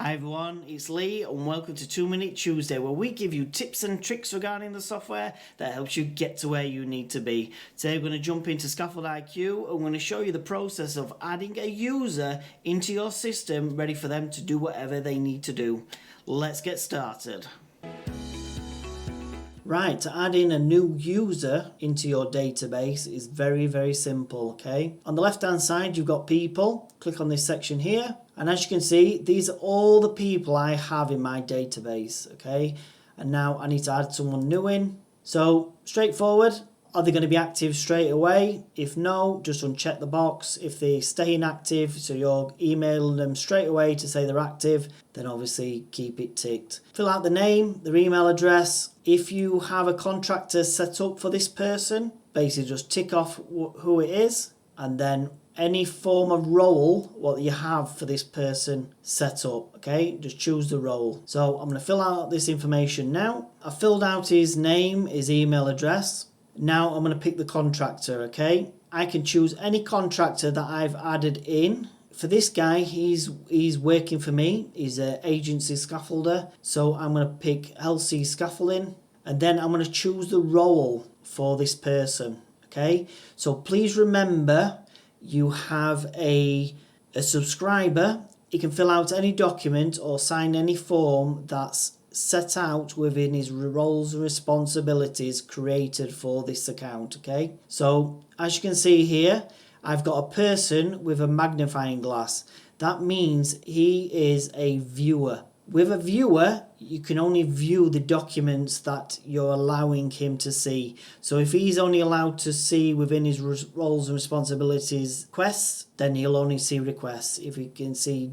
Hi everyone, it's Lee and welcome to 2 Minute Tuesday, where we give you tips and tricks regarding the software that helps you get to where you need to be. Today we're going to jump into Scaffold IQ and we're going to show you the process of adding a user into your system ready for them to do whatever they need to do. Let's get started. Right, to add in a new user into your database is very simple, okay? On the left hand side you've got people. Click on this section here, and as you can see, these are all the people I have in my database, okay? And now I need to add someone new in. So straightforward. Are they going to be active straight away? If no, just uncheck the box. If they stay inactive, so you're emailing them straight away to say they're active, then obviously keep it ticked. Fill out the name, their email address. If you have a contractor set up for this person, basically just tick off who it is, and then any form of role what you have for this person set up, okay? Just choose the role. So I'm going to fill out this information now. I filled out his name, his email address. Now I'm going to pick the contractor, okay? I can choose any contractor that I've added in. For this guy, he's working for me. He's an agency scaffolder. So I'm going to pick LC Scaffolding. And then I'm going to choose the role for this person, okay? So please remember, you have a subscriber. He can fill out any document or sign any form that's set out within his roles and responsibilities created for this account, okay? So as you can see here, I've got a person with a magnifying glass. That means he is a viewer. With a viewer, you can only view the documents that you're allowing him to see. So if he's only allowed to see within his roles and responsibilities requests, then he'll only see requests. If he can see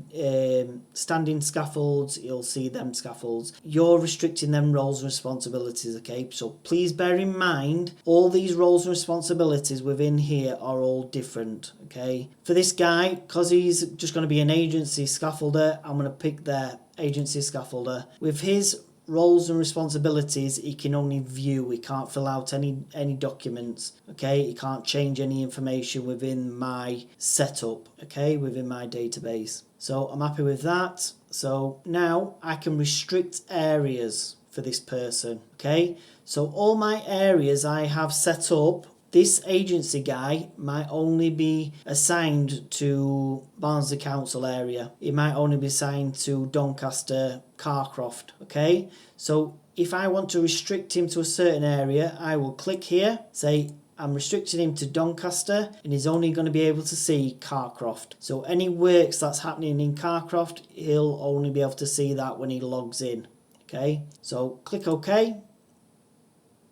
standing scaffolds, he'll see them scaffolds. You're restricting them roles and responsibilities, okay? So please bear in mind, all these roles and responsibilities within here are all different, okay? For this guy, because he's just going to be an agency scaffolder, I'm going to pick their agency scaffolder. With his roles and responsibilities, he can only view. He can't fill out any documents, okay? He can't change any information within my setup, okay, within my database. So I'm happy with that. So now I can restrict areas for this person, okay? So all my areas I have set up, this agency guy might only be assigned to Barnsley Council area. It might only be assigned to Doncaster, Carcroft, okay? So if I want to restrict him to a certain area, I will click here, say I'm restricting him to Doncaster, and he's only going to be able to see Carcroft. So any works that's happening in Carcroft, he'll only be able to see that when he logs in, okay? So click OK.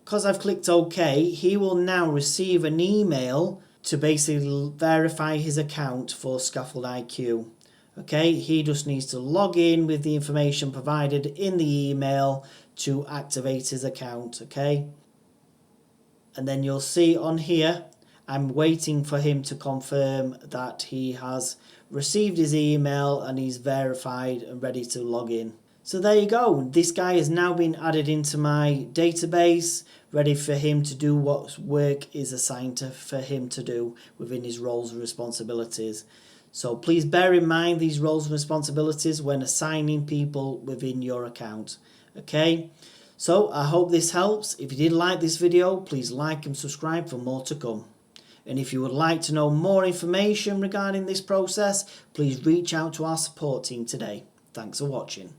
Because I've clicked OK, he will now receive an email to basically verify his account for Scaffold IQ. Okay, he just needs to log in with the information provided in the email to activate his account, okay? And then you'll see on here, I'm waiting for him to confirm that he has received his email and he's verified and ready to log in. So there you go. This guy has now been added into my database, ready for him to do what work is assigned for him to do within his roles and responsibilities. So please bear in mind these roles and responsibilities when assigning people within your account. Okay? So I hope this helps. If you did like this video, please like and subscribe for more to come. And if you would like to know more information regarding this process, please reach out to our support team today. Thanks for watching.